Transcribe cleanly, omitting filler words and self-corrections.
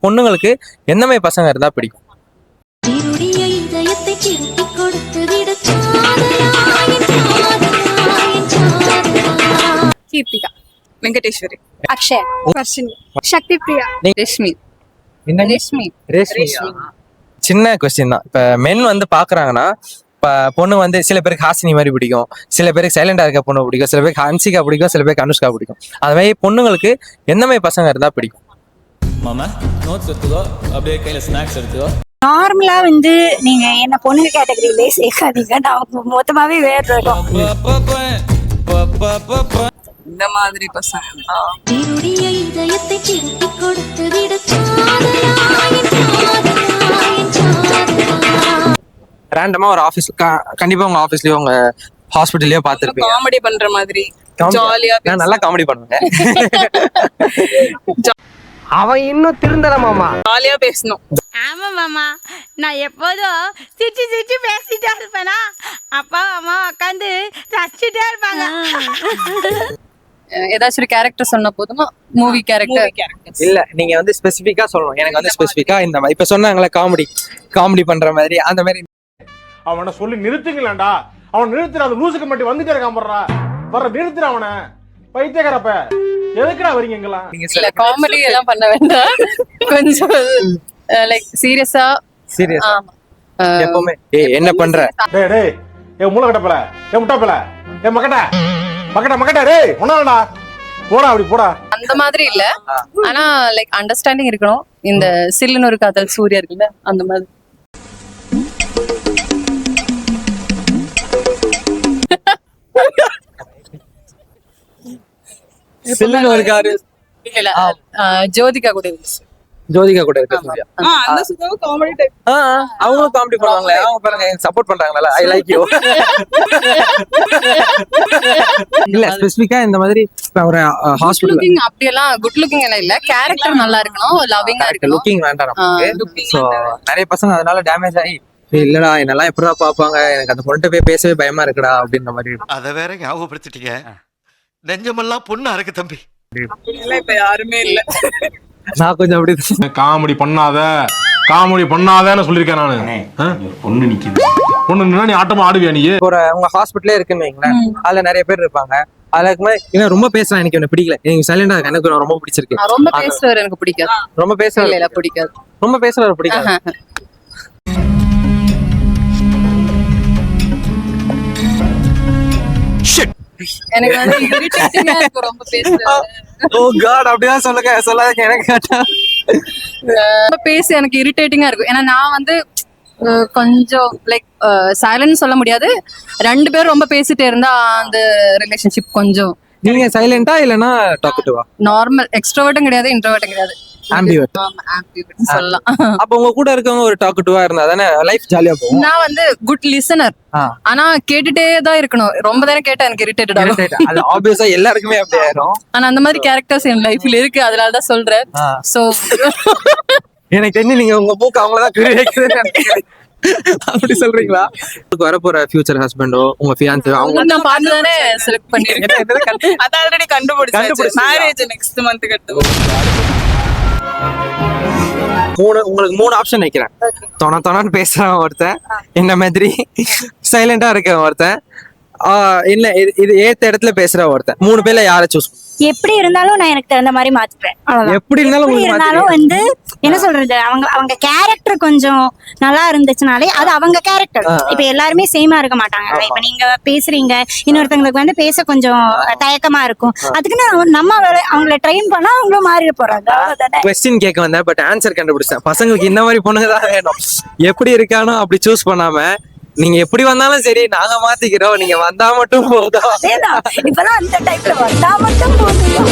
பொண்ணுங்களுக்கு எந்த மாதிரி பசங்க இருந்தா பிடிக்கும்? கீர்த்திகா, வெங்கடேஸ்வரி, அக்ஷயா, வர்ஷினி, சக்தி பிரியா, ரேஷ்மி. ரேஷ்மி. சின்ன கொஸ்டின் தான். இப்ப மென் வந்து பாக்குறாங்கன்னா, இப்ப பொண்ணு வந்து சில பேருக்கு ஹாசினி மாதிரி பிடிக்கும், சில பேருக்கு சைலண்டா இருக்க பொண்ணு பிடிக்கும், சில பேருக்கு ஹன்சிகா பிடிக்கும், சில பேருக்கு அனுஷ்கா பிடிக்கும். அது மாதிரி பொண்ணுங்களுக்கு எந்த மாதிரி பசங்க இருந்தா பிடிக்கும்? மாமா நோட்ஸ் எடுத்துக்கோ, அப்படியே கையில ஸ்நாக்ஸ் எடுத்துக்கோ. நார்மலா நீங்க என்ன பொண்ணுங்க கேட்டகரியிலே சேர்க்காதீங்க. நான் மொத்தமாவே வேறு இந்த மாதிரி பசங்க ரேண்டமா ஒரு ஆபீஸ், கண்டிப்பா உங்க ஆபீஸ்லயோ உங்க ஹாஸ்பிட்டல்லயோ பாத்துருப்பீங்க. காமெடி பண்ற மாதிரி ஜாலியா நான் நல்லா காமெடி பண்ணுவேன். அவன் இன்னும் திருந்தல மாமா. ஜாலியா பேசணும். ஆமா மாமா, நான் எப்போதும் சிரிச்சு சிரிச்சு பேசிட்டே இருப்பேனா, அப்பா அம்மா உட்காந்து ரசிச்சுட்டே இருப்பாங்க. ஏதாச்சும் ஒரு கேரக்டர் சொன்ன போதுமா? மூவி கேரக்டர் இல்ல, நீங்க வந்து ஸ்பெசிபிக்கா சொல்லணும். எனக்கு வந்து ஸ்பெசிபிக்கா இந்த மாதிரி இப்ப சொன்னாங்களே காமெடி பண்ற மாதிரி அந்த மாதிரி. அவனை சொல்லி நிறுத்துங்களேன்டா. அவன் நிறுத்துற அந்த லூசுக்கு மட்டும் வந்துட்டே இருக்கான். வர்ற நிறுத்துற அவனை. பைத்தியக்காரப்ப எதுக்குடா வரீங்க எங்கெல்லாம்? இல்ல, காமெடி எல்லாம் பண்ண வேண்டாம். கொஞ்சம் லைக் சீரியஸா. ஆமா, எப்பவுமே என்ன பண்ற? டேய் டேய், ஏ மூளை கட்டப்பல, ஏ முட்டாப்பல, ஏ மக்கட்டா டேய் ஒண்ணாடா. போடா அப்படி போடா. அந்த மாதிரி இல்ல, ஆனா லைக் அண்டர்ஸ்டாண்டிங் இருக்கணும். இந்த சில்லுன்னு ஒரு காதல் சூர்யா இருக்குல்ல, அந்த மாதிரி. சில்லுன்னு ஒரு காரு. இல்ல, ஜோதிகா கூட இருந்துச்சு. ஜோதிகா கூட இருக்கு சூர்யா. அந்த சுத்தமா காமெடி டைப். அவங்களும் காமெடி பண்ணுவாங்களே, அவங்க பாருங்க சப்போர்ட் பண்றாங்கல்ல. I like you. இல்ல, ஸ்பெசிபிக்கா இந்த மாதிரி ஒரு ஹாஸ்பிடல் அப்படி எல்லாம் குட் லுக்கிங் எல்லாம் இல்ல, கேரக்டர் நல்லா இருக்கணும், லவ்விங்கா இருக்கணும். லுக்கிங் வேண்டாம் நமக்கு. சோ நிறைய பசங்க அதனால டேமேஜ் ஆகி, இல்லடா என்னெல்லாம் எப்படா பாப்பாங்க, எனக்கு அந்த பொண்ணு போய் பேசவே பயமா இருக்குடா அப்படின்ற மாதிரி. அத வேற ஞாபகப்படுத்திட்டீங்க. நெஞ்சமெல்லாம் பொண்ணு அறக்கு தம்பி. இப்ப யாருமே இல்ல. நான் கொஞ்சம் அப்படி காமெடி பண்ணாதேன்னு சொல்லிருக்கேன் நானு. பொண்ணு நிக்குது, பொண்ணு நின்னா நீ ஆட்டமா ஆடுவியா நீ? ஒரு உங்க ஹாஸ்பிட்டலே இருக்குன்னு வைங்களேன், அதுல நிறைய பேர் இருப்பாங்க. அதுக்கு இவன் ரொம்ப பேசுறான், எனக்கு இவனை பிடிக்கல, எனக்கு சைலண்டா எனக்கு ரொம்ப பிடிச்சிருக்கு. ரொம்ப பேசுறவர் எனக்கு பிடிக்காது. ரொம்ப பேசுறவர் இல்ல பிடிக்காது. ரொம்ப பேசுறவர் பிடிக்காது. எனக்கு வந்து இரிட்டேட்டிங்கா இருக்கு ரொம்ப பேசுறது. ஓ காட், அப்படிதான் சொல்லாதீங்க. எனக்கு கேட்டா ரொம்ப பேசி எனக்கு இரிட்டேட்டிங்கா இருக்கும். ஏன்னா நான் வந்து கொஞ்சம் லைக் சைலன்ட் சொல்ல முடியாது. ரெண்டு பேரும் ரொம்ப பேசிட்டே இருந்தா அந்த ரிலேஷன்ஷிப் கொஞ்சம். நீங்க சைலண்டா இல்லனா டாக்கட்டிவா? நார்மல், எக்ஸ்ட்ரோவர்ட்டும் கிடையாது, இன்ட்ரோவர்ட்டும் கிடையாது, ஆம்பிவர்ட். ஆம்பிவர்ட் சொல்லலாம். அப்ப உங்க கூட இருக்கவங்க ஒரு டாக்கட்டிவா இருந்தா தானே லைஃப் ஜாலியா போகும். நான் வந்து குட் லிசனர், ஆனா கேட்டுட்டே தான் இருக்கணும். ரொம்ப நேரம் கேட்டா எனக்கு இரிட்டேட்டட் ஆகும். அது ஆப்வியஸா எல்லாருக்குமே அப்படியே ஆயிரும். ஆனா அந்த மாதிரி கேரக்டர்ஸ் என் லைஃப்ல இருக்கு, அதனால தான் சொல்றேன். சோ எனக்கு தெரிஞ்சு நீங்க உங்க மூக்கு அவங்களதான் குறி வைக்கிறேன்னு நினைக்கிறேன். அப்படி சொல்றீங்களா? வரப்போற ஃபியூச்சர் ஹஸ்பண்டோ உங்க ஃபியான்ஸோ அவங்க நான் பார்த்து தானே செலக்ட் பண்ணிருக்கேன். அத ஆல்ரெடி கண்டுபிடிச்சாச்சு. மேரேஜ் நெக்ஸ்ட் மந்த் கட்டுவோம். உங்களுக்கு 3 ஆப்ஷன் வைக்கிறேன். தொணன்னு பேசுறவன் ஒருத்தன், இந்த மாதிரி சைலண்டா இருக்கவன் ஒருத்தன், இல்ல இது ஏத்த இடத்துல பேசுற ஒருத்தன். 3 பேர்ல யாரை சூஸ்? எப்படி இருந்தாலும் நான் எனக்கு தகுந்த மாதிரி மாத்திப்பேன். எப்படி இருந்தாலும் என்ன சொல்றது, அவங்க கேரக்டர் கொஞ்சம் நல்லா இருந்துச்சுனாலே அது அவங்க கேரக்டர். இப்ப எல்லாருமே சேமா இருக்க மாட்டாங்க. இப்ப நீங்க பேசுறீங்க, இன்னொருத்தவங்களுக்கு வந்து பேச கொஞ்சம் தயக்கமா இருக்கும். அதுக்குன்னு நம்ம அவங்கள ட்ரெயின் பண்ணா அவங்களும் மாறிட போறாங்க. क्वेश्चन கேட்க வந்தேன், பட் ஆன்சர் கண்டுபிடிச்சேன். பசங்களுக்கு இந்த மாதிரி பொண்ணுங்க தான் வேணும். எப்படி இருக்கானோ அப்படி சூஸ் பண்ணாம, நீங்க எப்படி வந்தாலும் சரி நாங்க மாத்திக்கிறோம், நீங்க வந்தா மட்டும் போதும். இப்பதான் அந்த டைப்ல வந்தா மட்டும் போதும்.